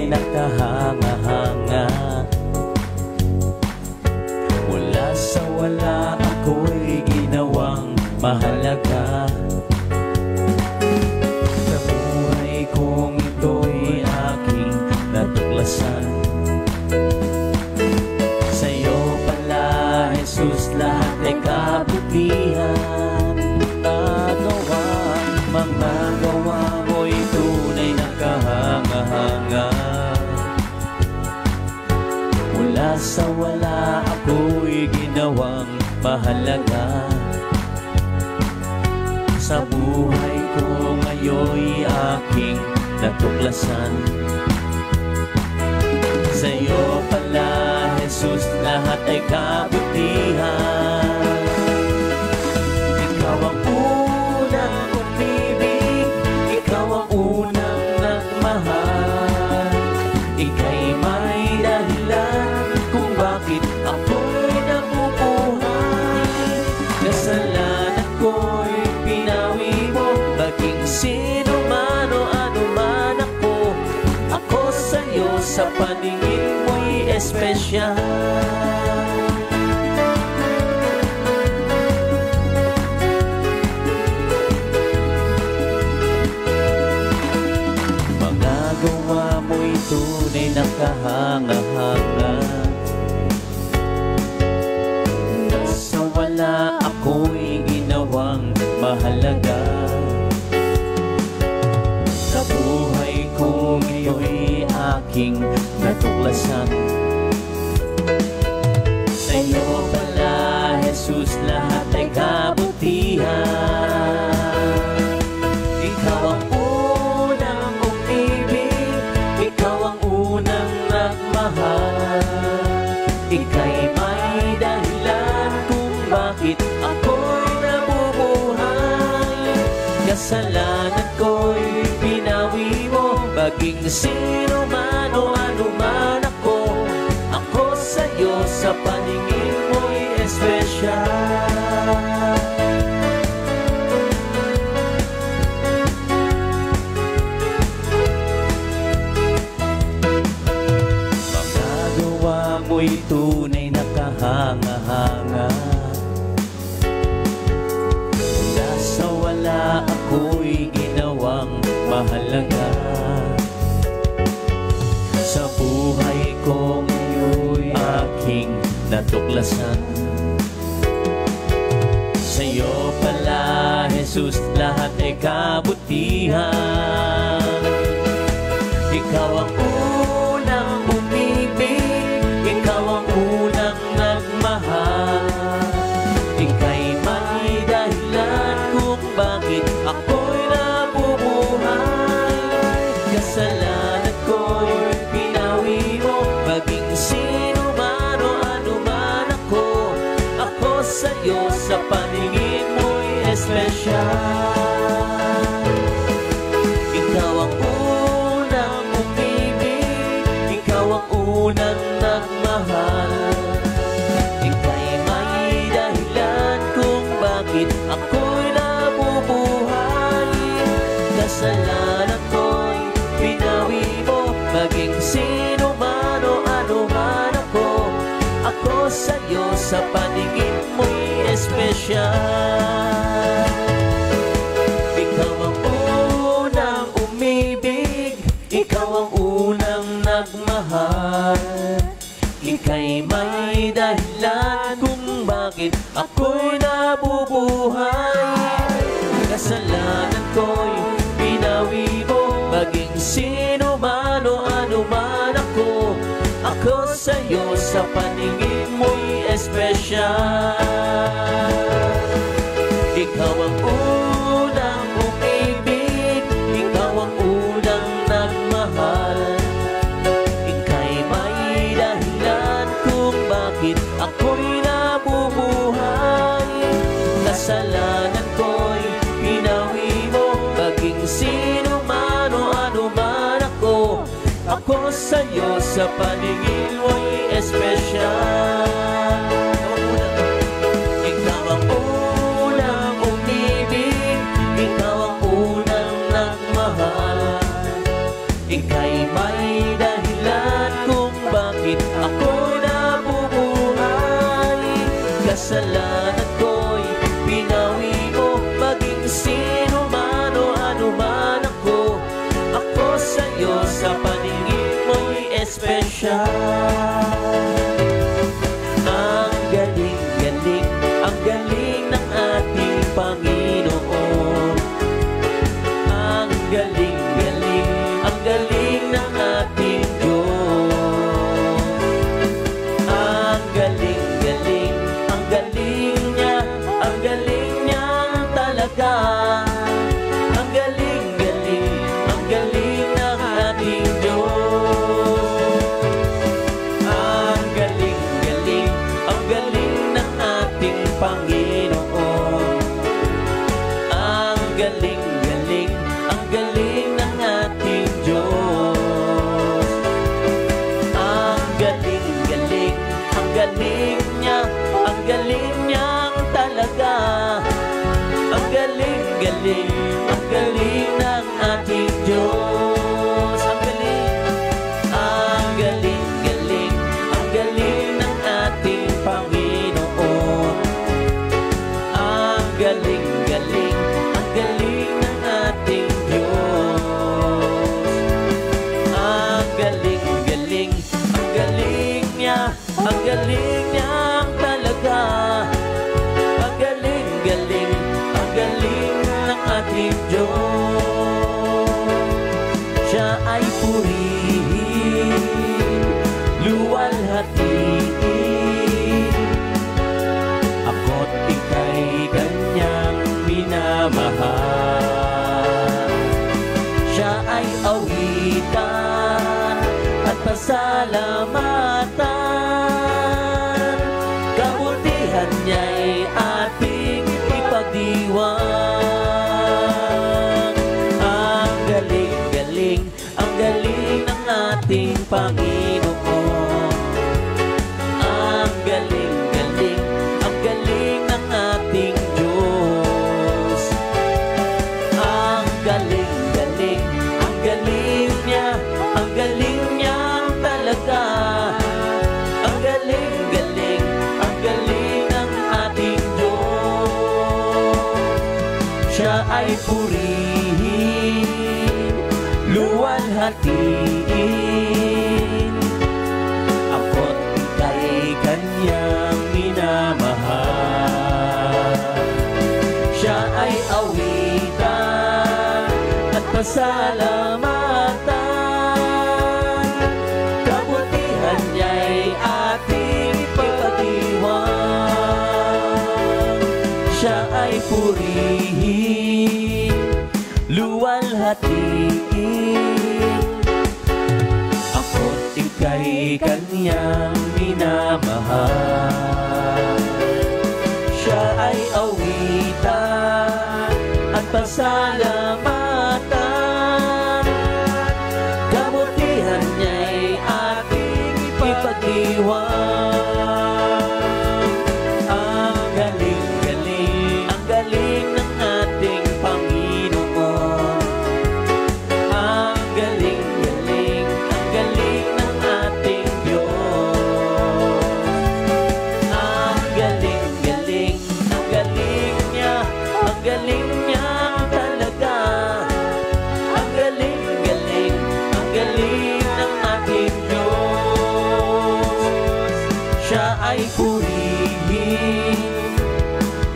Nakahanga-hanga, wala sa wala ako'y ginawang mahalaga. Sa buhay kong ito'y aking natuklasan. Sa'yo pala, Jesus, lahat ay kabutihan. Mga gawa mo'y tunay na kahanga-hanga. Wala sa wala ako'y ginawang mahalaga. Sa buhay ko ngayon'y aking natuklasan. Sa'yo pala, Jesus, lahat ay kabutihan. Ikaw ang unang umibig, ikaw ang unang nagmahal. Ika'y may dahilan kung bakit ako'y nabubuhay. Kasalanan ko'y pinawi mo, maging sino man o ano man ako. Ako sa'yo sa paningin mo'y espesyal. Gawa mo'y tunay na kahanga-hanga. Sa wala ako'y ginawang mahalaga. Sa buhay ko ngayon'y aking natuklasan. Sa'yo pala, Jesus, lahat ay kabutihan. Ikaw ang ika'y may dahilan kung bakit ako'y nabubuhay. Kasalanan ko'y pinawi mo, maging sino man o ano man ako. Ako sa'yo sa paningin mo'y espesyal. Mo'y tunay na kahanga-hanga. Wala sa wala ako'y ginawang mahalaga. Sa buhay ko ngayon'y aking natuklasan. Sa'yo pala, Jesus, lahat ay kabutihan. Ikaw ang unang umibig, ikaw ang unang nagmahal. Ika'y may dahilan kung bakit ako'y nabubuhay. Kasalanan ko'y pinawi mo, maging sino man o ano man ako. Ako sa'yo sa paningin mo'y espesyal. Ikaw ang unang umibig, ikaw ang unang nagmahal. Ika'y may dahilan kung bakit ako'y nabubuhay. Kasalanan ko'y pinawi mo, maging sino man o ano man ako. Ako sa'yo sa paningin mo'y espesyal. Ikaw ang unang umibig, ikaw ang unang nagmahal. Ika'y may dahilan kung bakit ako'y nabubuhay. Kasalanan ko'y pinawi mo, maging sino man o ano man ako. Ako sa'yo sa paningin mo'y espesyal. Ikaw ang unang umibig, ikaw ang unang nagmahal. Ika'y may dahilan kung bakit ako'y nabubuhay. Kasalanan ko'y pinawi sino man o ano man ako. Ako sa'yo sa paningin mo'y espesyal. Ikaw ang unang umibig, ikaw ang unang nagmahal. Ika'y may dahilan kung bakit ako'y nabubuhay. Kasalanan ko'y pinawi mo, maging sino man o ano man ako. Ako sa'yo sa paningin mo'y espesyal. Ang galing-galing, ang galing ng ating Panginoon. Ang galing-galing, ang galing ng ating Diyos. Ang galing-galing, ang galing niya, ang galing niyang talaga. Ang galing-galing, ang galing ng ating Diyos. Ang galing-galing, ang galing ng ating Panginoon. Ang galing-galing, ang galing ng ating Diyos. Ang galing-galing, ang galing niya, ang galing niyang talaga. Ang galing-galing, ang galing ng ating Diyos. Ang galing, ang galing-galing, ang galing ng ating Panginoon. Ang galing-galing, ang galing ng ating Diyos. Ang galing-galing, ang galing niya, ang galing niyang talaga. Ang galing-galing, ang galing ng ating Diyos. Siya ay purihin, luwalhatiin. Ako't ika'y kanyang minamahal. Siya ay awitan at pasalamatan. Kabutihan niya'y ating ipagdiwang. Ang galing-galing, ang galing ng ating Panginoon. Ang galing-galing, ang galing ng ating Diyos. Ang galing-galing, ang galing niya, ang galing niyang talaga. Ang galing-galing, ang galing ng ating Diyos. Siya ay purihin, luwalhatiin. Ako't ika'y kanyang minamahal. Siya ay awitan at pasalamatan. Kabutihan niya'y ating ipagdiwang. Siya ay purihin, luwalhatiin. Ako't ika'y kanyang minamahal. Siya ay awitan at pasalamatan. Kabutihan niya'y ating ipagdiwang. Ang galing-galing, ang galing ng ating Panginoon. Ang galing-galing, ang galing ng ating Diyos. Ang galing-galing, ang galing niya, ang galing niyang talaga. Ang galing-galing, ang galing ng ating Diyos. Siya ay purihin,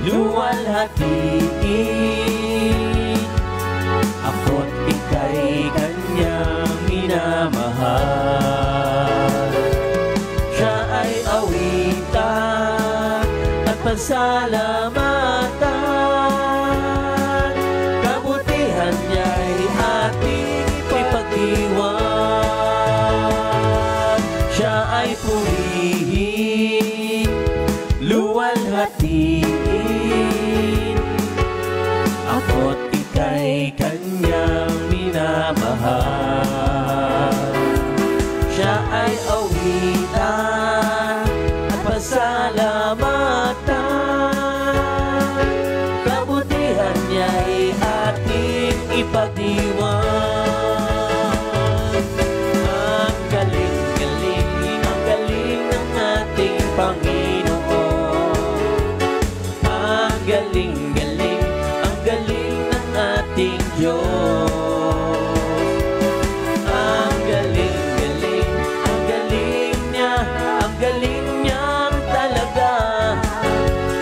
luwalhatiin. Ako't ika'y kanyang minamahal. Siya ay awitan at pasalamatan. Kabutihan niya'y ating ipagdiwang. Siya ay purihin, luwalhatiin. Ako't ika'y kanyang minamahal. Siya ay awitan at pasalamatan, kabutihan niya'y ating ipagdiwang. Ang galing-galing, ang galing ng ating Panginoon. Ang galing-galing, ang galing ng ating Diyos. Ang galing-galing, ang galing niya, ang galing niyang talaga.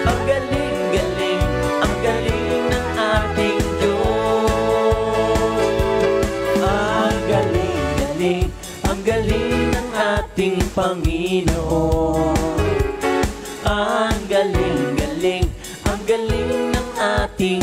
Ang galing-galing, ang galing ng ating Diyos. Ang galing-galing, ang galing ng ating Panginoon. Ang galing-galing, ang galing ng ating